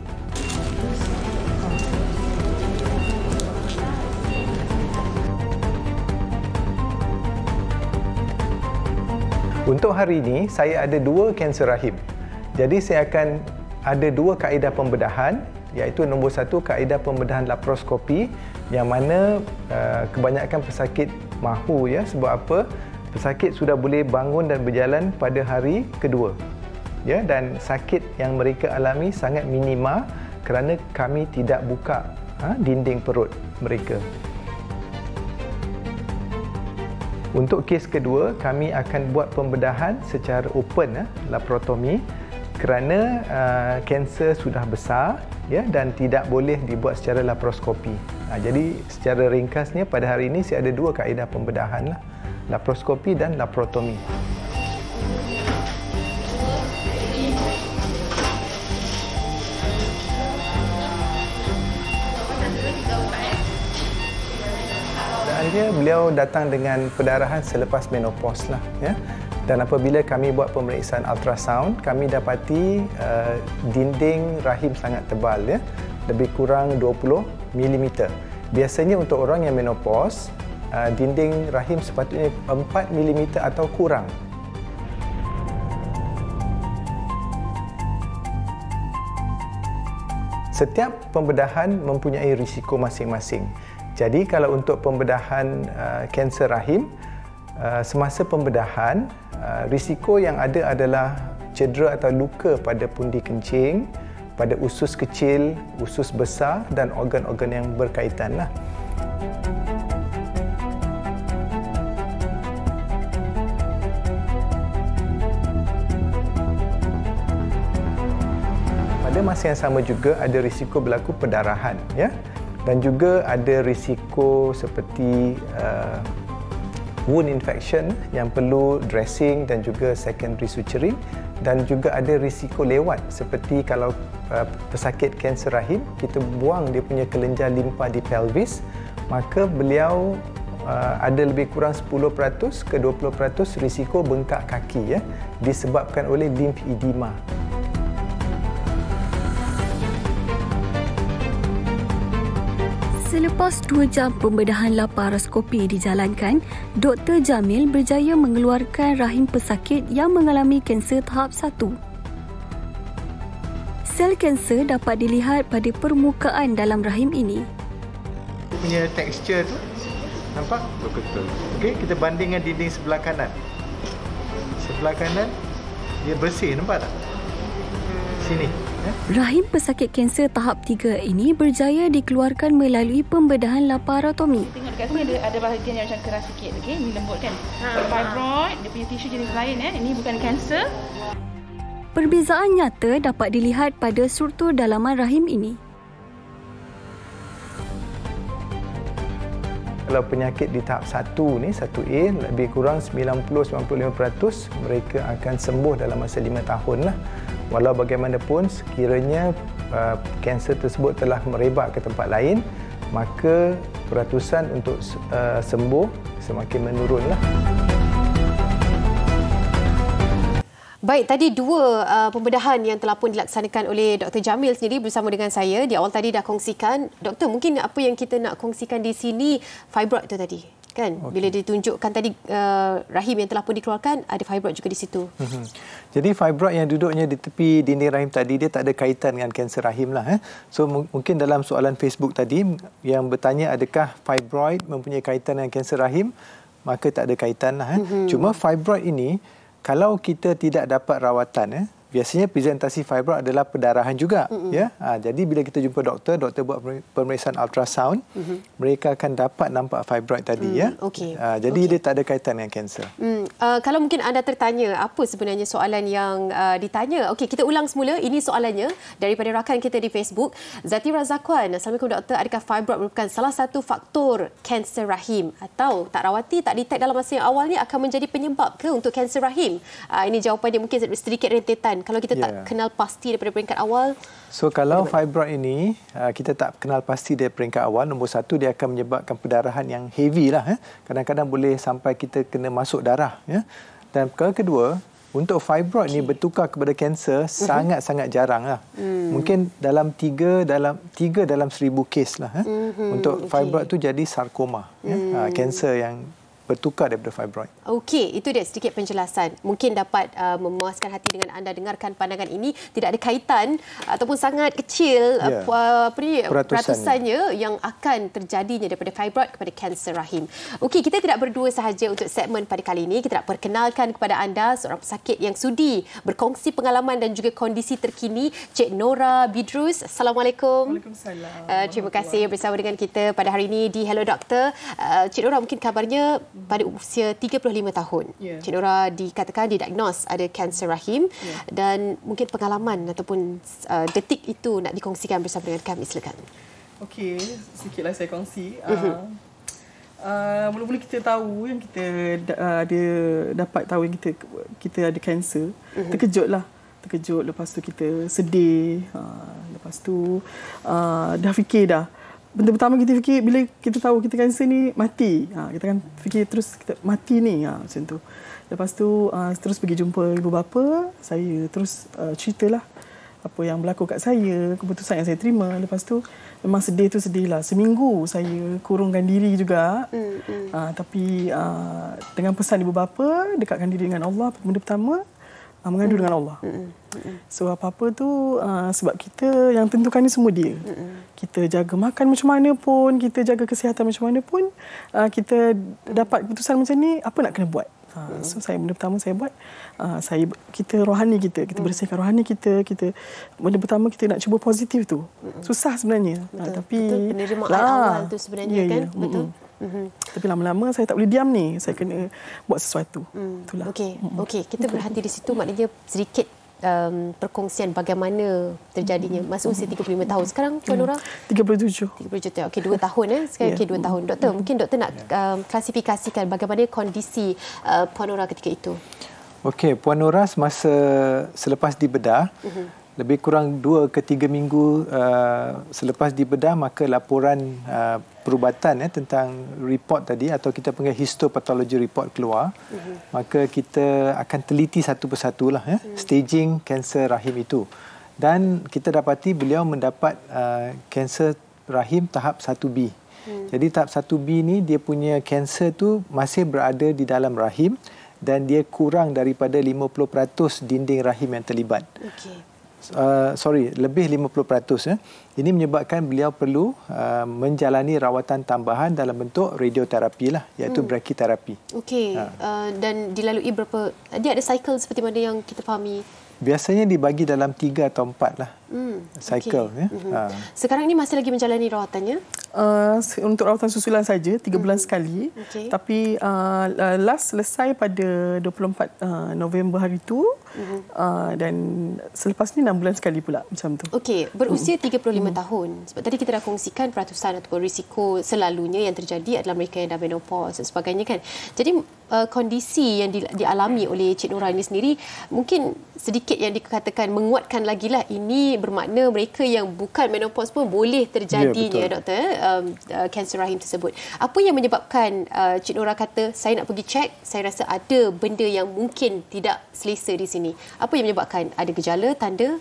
Untuk hari ini, saya ada 2 kanser rahim. Jadi saya akan ada 2 kaedah pembedahan, iaitu nombor 1 kaedah pembedahan laparoskopi, yang mana kebanyakan pesakit mahu, ya. Sebab apa? Pesakit sudah boleh bangun dan berjalan pada hari kedua, ya, dan sakit yang mereka alami sangat minima kerana kami tidak buka dinding perut mereka. Untuk kes kedua, kami akan buat pembedahan secara open, laparotomi. kerana kanser sudah besar ya, dan tidak boleh dibuat secara laparoskopi. Jadi secara ringkasnya pada hari ini saya ada 2 kaedah pembedahan lah, laparoskopi dan laparotomi. Sebenarnya beliau datang dengan pendarahan selepas menopause lah ya. Dan apabila kami buat pemeriksaan ultrasound, kami dapati dinding rahim sangat tebal ya, lebih kurang 20 mm. Biasanya untuk orang yang menopause, dinding rahim sepatutnya 4 mm atau kurang. Setiap pembedahan mempunyai risiko masing-masing. Jadi kalau untuk pembedahan kanser rahim, semasa pembedahan, risiko yang ada adalah cedera atau luka pada pundi kencing, pada usus kecil, usus besar dan organ-organ yang berkaitan lah. Pada masa yang sama juga ada risiko berlaku perdarahan ya. Dan juga ada risiko seperti wound infection yang perlu dressing dan juga secondary suturing, dan juga ada risiko lewat seperti kalau pesakit kanser rahim kita buang dia punya kelenjar limpa di pelvis, maka beliau ada lebih kurang 10% ke 20% risiko bengkak kaki ya, disebabkan oleh lymphedema. Selepas 2 jam pembedahan laparoskopi dijalankan, Dr. Jamil berjaya mengeluarkan rahim pesakit yang mengalami kanser tahap 1. Sel kanser dapat dilihat pada permukaan dalam rahim ini. Dia punya tekstur tu, nampak? Betul. Okey, kita bandingkan dinding sebelah kanan. Sebelah kanan, dia bersih, nampak tak? Sini. Rahim pesakit kanser tahap 3 ini berjaya dikeluarkan melalui pembedahan laparotomi. Tengok dekat sini ada bahagian yang macam keras sikit, okey, ini lembut kan. Fibroid, dia punya tisu jenis lain ini bukan kanser. Perbezaan nyata dapat dilihat pada struktur dalaman rahim ini. Kalau penyakit di tahap 1 ni, 1A, lebih kurang 90-95% mereka akan sembuh dalam masa 5 tahun lah. Walau bagaimanapun, sekiranya kanser tersebut telah merebak ke tempat lain, maka peratusan untuk sembuh semakin menurun lah. Baik, tadi 2 pembedahan yang telah pun dilaksanakan oleh Dr. Jamil sendiri bersama dengan saya. Di awal tadi dah kongsikan. Doktor, mungkin apa yang kita nak kongsikan di sini, fibroid tu tadi. Kan? Okay. Bila ditunjukkan tadi rahim yang telah pun dikeluarkan, ada fibroid juga di situ. Jadi fibroid yang duduknya di tepi dinding rahim tadi, dia tak ada kaitan dengan kanser rahim lah. So mungkin dalam soalan Facebook tadi yang bertanya adakah fibroid mempunyai kaitan dengan kanser rahim, maka tak ada kaitan lah. Cuma fibroid ini, kalau kita tidak dapat rawatan, biasanya presentasi fibroid adalah perdarahan juga. Ya? Jadi bila kita jumpa doktor buat pemeriksaan ultrasound, mereka akan dapat nampak fibroid tadi. Ya? Jadi dia tak ada kaitan dengan kanser. Kalau mungkin anda tertanya, apa sebenarnya soalan yang ditanya? Okey, kita ulang semula. Ini soalannya daripada rakan kita di Facebook. Zatira Zakwan, Assalamualaikum doktor. Adakah fibroid merupakan salah satu faktor kanser rahim? Atau tak rawati, tak detect dalam masa yang awal ni akan menjadi penyebab ke untuk kanser rahim? Ini jawapan dia mungkin sedikit rentetan. Kalau kita tak kenal pasti daripada peringkat awal. So kalau fibroid ini kita tak kenal pasti dari peringkat awal, nombor 1 dia akan menyebabkan perdarahan yang heavy lah. Kadang-kadang boleh sampai kita kena masuk darah. Dan perkara kedua, untuk fibroid ni bertukar kepada kanser sangat-sangat jarang lah. Mungkin dalam 3 dalam 1000 kes lah. Untuk fibroid tu jadi sarkoma. Kanser yang bertukar daripada fibroid. Okey, itu dia sedikit penjelasan. Mungkin dapat memuaskan hati dengan anda dengarkan pandangan ini. Tidak ada kaitan ataupun sangat kecil peratusannya yang akan terjadinya daripada fibroid kepada kanser rahim. Okey, kita tidak berdua sahaja untuk segmen pada kali ini. Kita nak perkenalkan kepada anda seorang pesakit yang sudi berkongsi pengalaman dan juga kondisi terkini, Cik Nora Bidrus. Assalamualaikum. Waalaikumsalam. Terima kasih bersama dengan kita pada hari ini di Hello Doktor. Cik Nora, mungkin kabarnya pada usia 35 tahun. Cik Nora dikatakan didiagnos ada kanser rahim dan mungkin pengalaman ataupun detik itu nak dikongsikan bersama dengan kami. Silakan. Okey, sedikitlah saya kongsi. Mula-mula kita tahu yang kita dapat tahu yang kita ada kanser, terkejut, lepas tu kita sedih, lepas tu dah fikir dah. Benda pertama kita fikir bila kita tahu kita kanser ni mati. Kita kan fikir terus kita mati ni, macam tu. Lepas tu terus pergi jumpa ibu bapa, saya terus ceritalah apa yang berlaku kat saya, keputusan yang saya terima. Lepas tu memang sedih lah. Seminggu saya kurungkan diri juga. Tapi dengan pesan ibu bapa, dekatkan diri dengan Allah. Benda pertama, mengadu dengan Allah. So apa-apa tu sebab kita yang tentukan ni semua dia. Kita jaga makan macam mana pun, kita jaga kesihatan macam mana pun, kita dapat keputusan macam ni, apa nak kena buat. So benda pertama saya buat, kita rohani kita bersihkan rohani kita. Benda pertama kita nak cuba positif tu. Susah sebenarnya. Tapi penerimaan awal tu sebenarnya kan. Betul. Tapi lama-lama saya tak boleh diam ni. Saya kena buat sesuatu. Itulah. Okey, kita berhenti di situ, maknanya sedikit perkongsian bagaimana terjadinya masa usia 35 tahun. Sekarang Puan Nora 37. Okey, 2 tahun sekarang. Okey, 2 tahun. Doktor, mungkin doktor nak klasifikasikan bagaimana kondisi Puan Nora ketika itu. Okey, Puan Nora semasa selepas dibedah, lebih kurang 2 ke 3 minggu selepas dibedah, maka laporan perubatan tentang report tadi atau kita panggil histopatology report keluar. Maka kita akan teliti satu persatu lah staging kanser rahim itu. Dan kita dapati beliau mendapat kanser rahim tahap 1B. Jadi tahap 1B ni dia punya kanser tu masih berada di dalam rahim dan dia kurang daripada 50% dinding rahim yang terlibat. Lebih 50%. Ini menyebabkan beliau perlu menjalani rawatan tambahan dalam bentuk radioterapi lah, iaitu brachytherapy. Dan dilalui berapa, dia ada cycle seperti mana yang kita fahami? Biasanya dibagi dalam 3 atau 4 lah cycle. Sekarang ni masih lagi menjalani rawatannya? Untuk rawatan susulan saja 3 bulan sekali. Tapi last selesai pada 24 November hari tu. Dan selepas ni 6 bulan sekali pula macam tu. Berusia 35 tahun. Sebab tadi kita dah kongsikan peratusan ataupun risiko selalunya yang terjadi adalah mereka yang dah menopause dan sebagainya kan. Jadi kondisi yang dialami oleh Cik Nora ini sendiri mungkin sedikit yang dikatakan menguatkan lagi lah, ini bermakna mereka yang bukan menopause pun boleh terjadinya doktor kanser rahim tersebut. Apa yang menyebabkan Cik Nora kata saya nak pergi cek, saya rasa ada benda yang mungkin tidak selesa di sini? Apa yang menyebabkan? Ada gejala, tanda?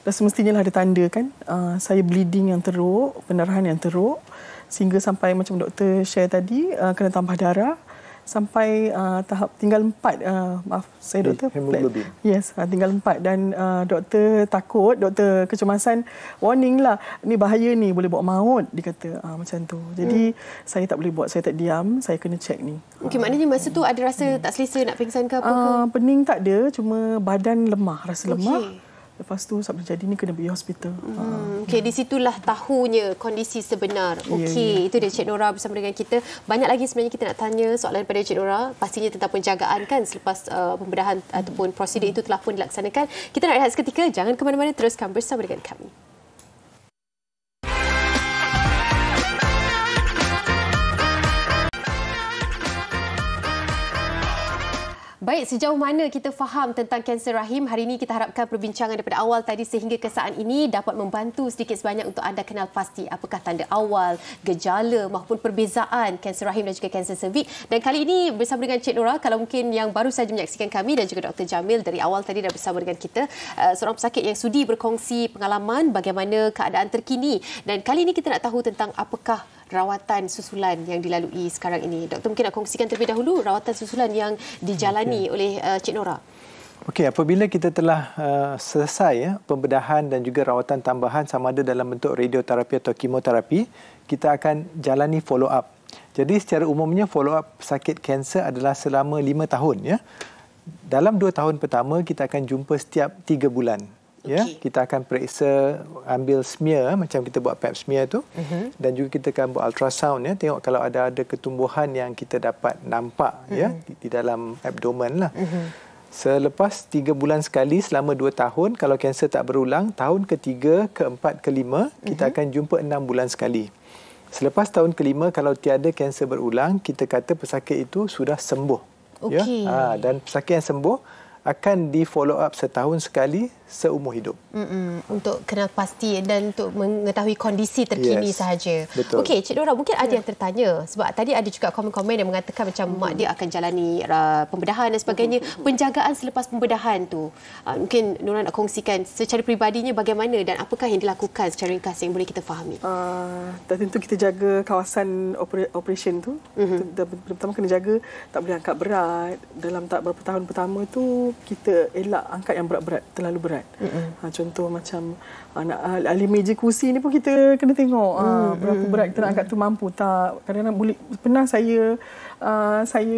Dah semestinya lah ada tanda kan. Saya bleeding yang teruk, pendarahan yang teruk, sehingga sampai macam doktor share tadi, kena tambah darah. Sampai tahap tinggal 4. Maaf saya doktor. Hemoglobin. Yes, tinggal 4 dan doktor takut, doktor kecemasan, warning lah, ni bahaya ni, boleh bawa maut, dia kata macam tu. Jadi saya tak boleh buat, saya tak diam, saya kena cek ni. Maknanya masa tu ada rasa tak selesa, nak pingsan ke apa ke? Pening tak ada, cuma badan lemah, rasa lemah. Lepas tu sebab terjadi ni kena pergi hospital. Di situlah tahunya kondisi sebenar. Itu dia Cik Nora bersama dengan kita. Banyak lagi sebenarnya kita nak tanya soalan daripada Cik Nora. Pastinya tentang penjagaan kan selepas pembedahan ataupun prosedur itu telah pun dilaksanakan. Kita nak rehat seketika. Jangan ke mana-mana, teruskan bersama dengan kami. Baik, sejauh mana kita faham tentang kanser rahim? Hari ini kita harapkan perbincangan daripada awal tadi sehingga ke saat ini dapat membantu sedikit sebanyak untuk anda kenal pasti apakah tanda awal, gejala maupun perbezaan kanser rahim dan juga kanser cervix. Dan kali ini bersama dengan Cik Nora, kalau mungkin yang baru saja menyaksikan kami dan juga Dr. Jamil dari awal tadi dah bersama dengan kita, seorang pesakit yang sudi berkongsi pengalaman bagaimana keadaan terkini. Dan kali ini kita nak tahu tentang apakah rawatan susulan yang dilalui sekarang ini. Doktor mungkin nak kongsikan terlebih dahulu rawatan susulan yang dijalani oleh Cik Nora. Apabila kita telah selesai pembedahan dan juga rawatan tambahan sama ada dalam bentuk radioterapi atau kemoterapi, kita akan jalani follow up. Jadi secara umumnya follow up pesakit kanser adalah selama 5 tahun. Dalam 2 tahun pertama kita akan jumpa setiap 3 bulan. Ya, kita akan periksa, ambil smear macam kita buat pap smear tu, dan juga kita akan buat ultrasound ya, tengok kalau ada ketumbuhan yang kita dapat nampak ya di dalam abdomen lah. Selepas 3 bulan sekali selama 2 tahun, kalau kanser tak berulang, tahun ke-3, ke-4, ke-5 kita akan jumpa 6 bulan sekali. Selepas tahun ke-5 kalau tiada kanser berulang, kita kata pesakit itu sudah sembuh. Okey. Ya? Dan pesakit yang sembuh akan di follow up setahun sekali seumur hidup. Untuk kena pasti dan untuk mengetahui kondisi terkini sahaja. Betul. Okey, Cik Nora, mungkin ada yang tertanya sebab tadi ada juga komen-komen yang mengatakan macam mak dia akan jalani pembedahan dan sebagainya. Penjagaan selepas pembedahan tu, mungkin Nora nak kongsikan secara peribadinya bagaimana dan apakah yang dilakukan secara ringkas yang boleh kita fahami? Tentu kita jaga kawasan operation tu. Pertama kena jaga tak boleh angkat berat. Dalam tak berapa tahun pertama tu kita elak angkat yang berat-berat, terlalu berat. Contoh macam ahli meja kursi ni pun kita kena tengok berapa berat kita nak angkat tu, mampu tak. Kadang-kadang boleh, pernah saya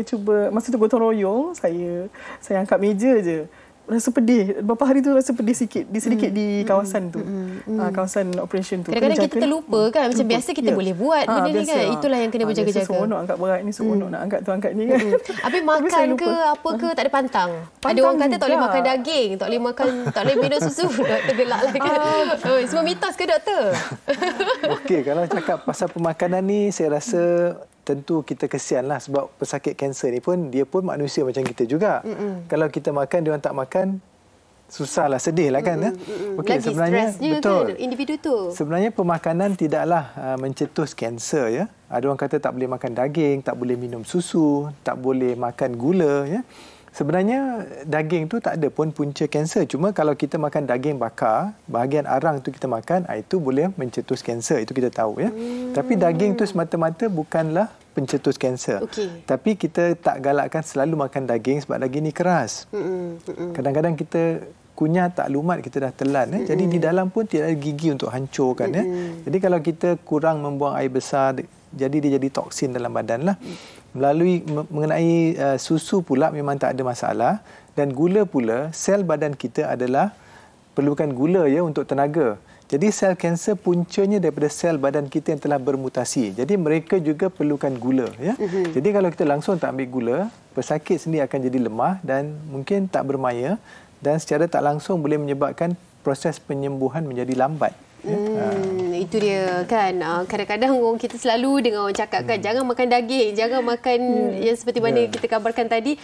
cuba masa tu gotong royong, saya angkat meja je. Rasa pedih. Beberapa hari tu rasa pedih sedikit di kawasan tu. Kawasan operation tu. Kadang-kadang kita terlupa kan. Macam biasa kita boleh buat benda ni kan. Itulah yang kena berjaga-jaga. Seronok angkat berat ni, seronok nak angkat tu, angkat ni kan. Habis makan ke apa ke tak ada pantang. Ada orang kata tak boleh makan daging, tak boleh minum susu. Doktor gelak lah kan. Semua mitos ke doktor? Okey, kalau cakap pasal pemakanan ni, saya rasa tentu kita kesianlah sebab pesakit kanser ni pun dia pun manusia macam kita juga. Kalau kita makan, dia orang tak makan, susahlah, sedihlah kan. Lagi Okey, sebenarnya betul. Kan individu tu. Sebenarnya pemakanan tidaklah mencetus kanser ya. Ada orang kata tak boleh makan daging, tak boleh minum susu, tak boleh makan gula ya. Sebenarnya daging tu tak ada pun punca kanser. Cuma kalau kita makan daging bakar, bahagian arang tu kita makan, itu boleh mencetus kanser. Itu kita tahu ya. Tapi daging tu semata-mata bukanlah pencetus kanser. Tapi kita tak galakkan selalu makan daging sebab daging ni keras. Kadang-kadang kita kunyah tak lumat, kita dah telan. Jadi di dalam pun tidak ada gigi untuk hancurkan. Ya. Jadi kalau kita kurang membuang air besar, jadi dia jadi toksin dalam badan lah. Mengenai susu pula memang tak ada masalah. Dan gula pula, sel badan kita adalah perlukan gula ya untuk tenaga. Jadi sel kanser puncanya daripada sel badan kita yang telah bermutasi. Jadi mereka juga perlukan gula ya. Jadi kalau kita langsung tak ambil gula, pesakit sendiri akan jadi lemah dan mungkin tak bermaya, dan secara tak langsung boleh menyebabkan proses penyembuhan menjadi lambat. Itu dia kan. Kadang-kadang orang kita selalu dengar orang cakap kan, jangan makan daging, jangan makan yang seperti mana kita kabarkan tadi.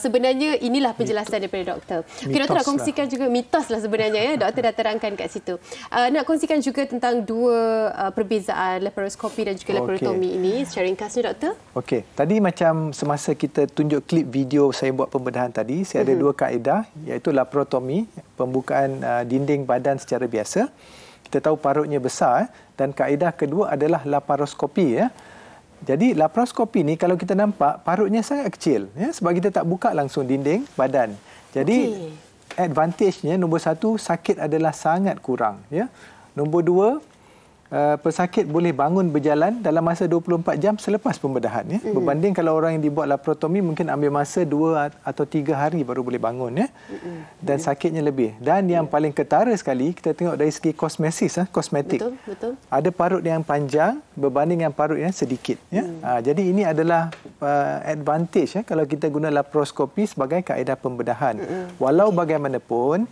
Sebenarnya inilah penjelasan daripada doktor. Okay, doktor nak kongsikan juga mitos lah sebenarnya ya. Doktor dah terangkan kat situ. Nak kongsikan juga tentang dua perbezaan laparoskopi dan juga laparotomi ini secara ringkasnya doktor. Okey, tadi macam semasa kita tunjuk klip video saya buat pembedahan tadi, saya ada dua kaedah, iaitu laparotomi, pembukaan dinding badan secara biasa. Kita tahu parutnya besar, dan kaedah kedua adalah laparoskopi ya. Jadi laparoskopi ni kalau kita nampak parutnya sangat kecil ya, sebab kita tak buka langsung dinding badan. Jadi advantage-nya nombor satu, sakit adalah sangat kurang ya. Nombor dua, pesakit boleh bangun berjalan dalam masa 24 jam selepas pembedahan ya. Berbanding kalau orang yang dibuat laparotomi mungkin ambil masa 2 atau 3 hari baru boleh bangun ya. Dan sakitnya lebih. Dan yang paling ketara sekali, kita tengok dari segi kosmetik. Betul. Ada parut yang panjang berbanding yang parut yang sedikit ya. Jadi ini adalah advantage ya kalau kita guna laparoskopi sebagai kaedah pembedahan. Walau bagaimanapun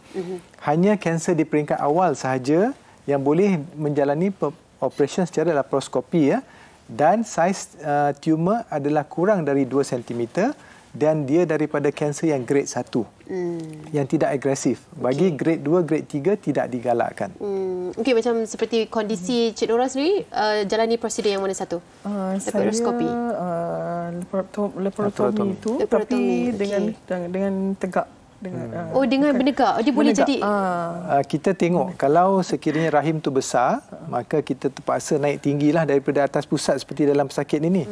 hanya kanser di peringkat awal sahaja yang boleh menjalani operation secara laparoskopi ya, dan saiz tumor adalah kurang dari 2 cm dan dia daripada kanser yang grade 1 yang tidak agresif. Bagi grade 2, grade 3 tidak digalakkan. Okey, macam seperti kondisi Cik Nora sendiri, jalani prosedur yang mana satu? Laparoskopi. Laparotomi itu tapi dengan tegak. Dengan menegak. Dia boleh jadi kita tengok kalau sekiranya rahim tu besar, maka kita terpaksa naik tinggilah daripada atas pusat seperti dalam pesakit ini.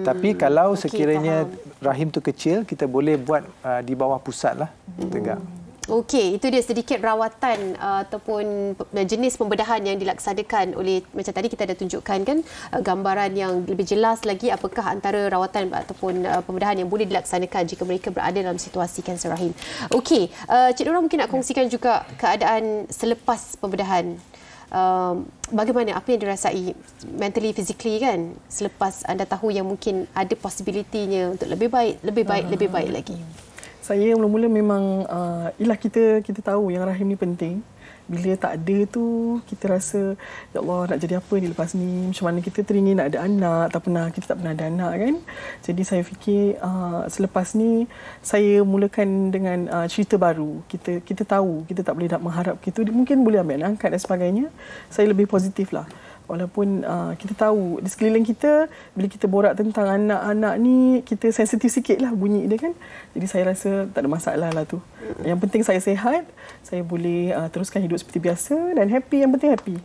Tapi kalau sekiranya rahim tu kecil, kita boleh buat di bawah pusat lah, tegak. Okey, itu dia sedikit rawatan ataupun jenis pembedahan yang dilaksanakan oleh, macam tadi kita dah tunjukkan kan, gambaran yang lebih jelas lagi apakah antara rawatan ataupun pembedahan yang boleh dilaksanakan jika mereka berada dalam situasi kanser rahim. Okey, Cik Nora mungkin nak kongsikan juga keadaan selepas pembedahan. Bagaimana, apa yang dirasai mentally, physically kan, selepas anda tahu yang mungkin ada possibility-nya untuk lebih baik lagi? Saya mula-mula memang kita tahu yang rahim ni penting. Bila tak ada tu, kita rasa ya Allah, nak jadi apa ni lepas ni, macam mana kita teringin nak ada anak, kita tak pernah ada anak kan. Jadi saya fikir selepas ni saya mulakan dengan cerita baru. Kita tahu kita tak boleh nak mengharap kita mungkin boleh ambil anak angkat dan sebagainya. Saya lebih positif lah. Walaupun kita tahu di sekeliling kita, bila kita borak tentang anak-anak ni, kita sensitif sikit lah bunyi dia kan. Jadi saya rasa tak ada masalah lah tu. Yang penting saya sihat, saya boleh teruskan hidup seperti biasa dan happy, yang penting happy.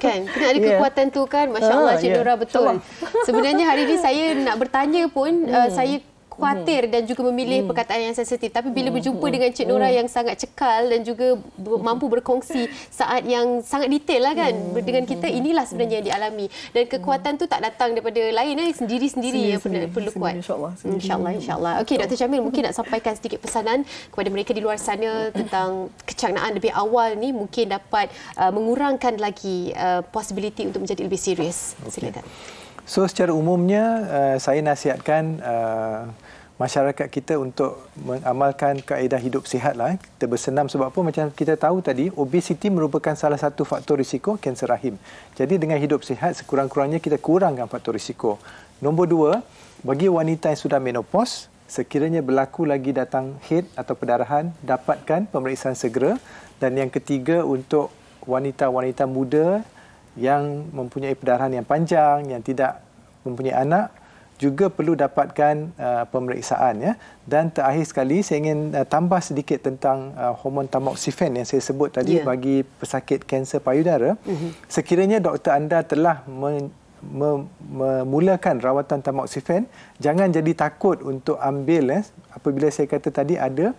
Kan, kena ada kekuatan tu kan. Masya Allah, Cik Nora, betul. Sebenarnya hari ini saya nak bertanya pun, saya khawatir dan juga memilih perkataan yang sensitif. Tapi bila berjumpa dengan Cik Nora yang sangat cekal dan juga mampu berkongsi saat yang sangat detail lah kan dengan kita, inilah sebenarnya yang dialami. Dan kekuatan tu tak datang daripada lain, sendiri-sendiri yang perlu kuat. InsyaAllah. Okey, Dr. Jamil, mungkin nak sampaikan sedikit pesanan kepada mereka di luar sana tentang kecaknaan lebih awal ni mungkin dapat mengurangkan lagi possibility untuk menjadi lebih serius. Silakan. So secara umumnya saya nasihatkan masyarakat kita untuk mengamalkan kaedah hidup sihat lah. Kita bersenam sebab apa? Macam kita tahu tadi, obesiti merupakan salah satu faktor risiko kanser rahim. Jadi dengan hidup sihat, sekurang-kurangnya kita kurangkan faktor risiko. Nombor 2, bagi wanita yang sudah menopause, sekiranya berlaku lagi datang haid atau perdarahan, dapatkan pemeriksaan segera. Dan yang ketiga, untuk wanita-wanita muda yang mempunyai perdarahan yang panjang, yang tidak mempunyai anak, juga perlu dapatkan pemeriksaan ya. Dan terakhir sekali saya ingin tambah sedikit tentang hormon tamoxifen yang saya sebut tadi bagi pesakit kanser payudara. Sekiranya doktor anda telah memulakan rawatan tamoxifen, jangan jadi takut untuk ambil apabila saya kata tadi ada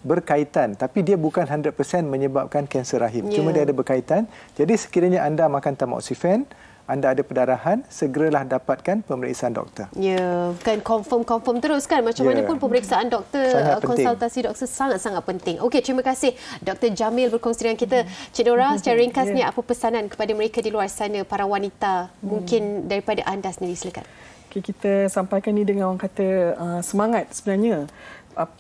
berkaitan, tapi dia bukan 100% menyebabkan kanser rahim. Cuma dia ada berkaitan. Jadi sekiranya anda makan tamoxifen, anda ada perdarahan, segeralah dapatkan pemeriksaan doktor. Ya, kan confirm terus kan. Macam mana pun pemeriksaan doktor, konsultasi doktor sangat-sangat penting. Okey, terima kasih Dr. Jamil berkongsi dengan kita. Cik Nora, secara ringkasnya apa pesanan kepada mereka di luar sana, para wanita, mungkin daripada anda sendiri, silakan. Okay, kita sampaikan ni dengan orang kata semangat sebenarnya.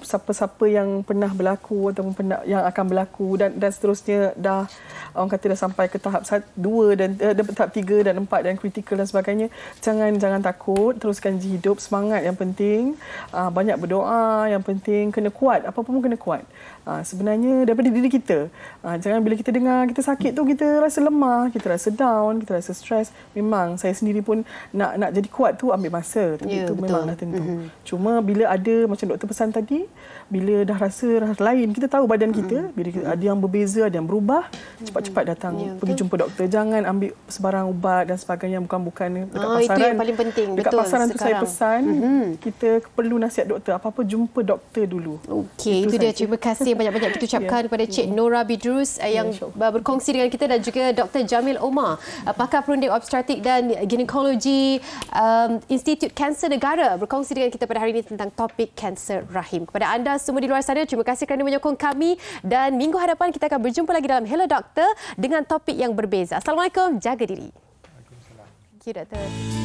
Siapa-siapa yang pernah berlaku ataupun yang akan berlaku dan seterusnya dah orang kata dah sampai ke tahap 2 dan tahap 3 dan 4 dan kritikal dan sebagainya, jangan takut, teruskan hidup, semangat yang penting, banyak berdoa yang penting, kena kuat, apa pun kena kuat. Sebenarnya daripada diri kita, jangan bila kita dengar kita sakit tu kita rasa lemah, kita rasa down, kita rasa stres. Memang saya sendiri pun nak jadi kuat tu ambil masa, itu memanglah tentu. Cuma bila ada macam doktor pesan tadi, bila dah rasa lain, kita tahu badan kita, bila ada yang berbeza, ada yang berubah, cepat-cepat datang pergi jumpa doktor. Jangan ambil sebarang ubat dan sebagainya bukan dekat pasaran. Itu yang paling penting. Dekat pasaran tu saya pesan, kita perlu nasihat doktor. Apa-apa jumpa doktor dulu. Okey, itu dia. Terima kasih banyak-banyak kita ucapkan kepada Cik Nora Bidrus yang berkongsi dengan kita, dan juga Dr. Jamil Omar, pakar perunding obstetrik dan ginekologi Institut Kanser Negara, berkongsi dengan kita pada hari ini tentang topik kanser rahim. Kepada anda semua di luar sana, terima kasih kerana menyokong kami, dan minggu hadapan kita akan berjumpa lagi dalam Hello Doktor dengan topik yang berbeza. Assalamualaikum, jaga diri. Thank you, Doktor.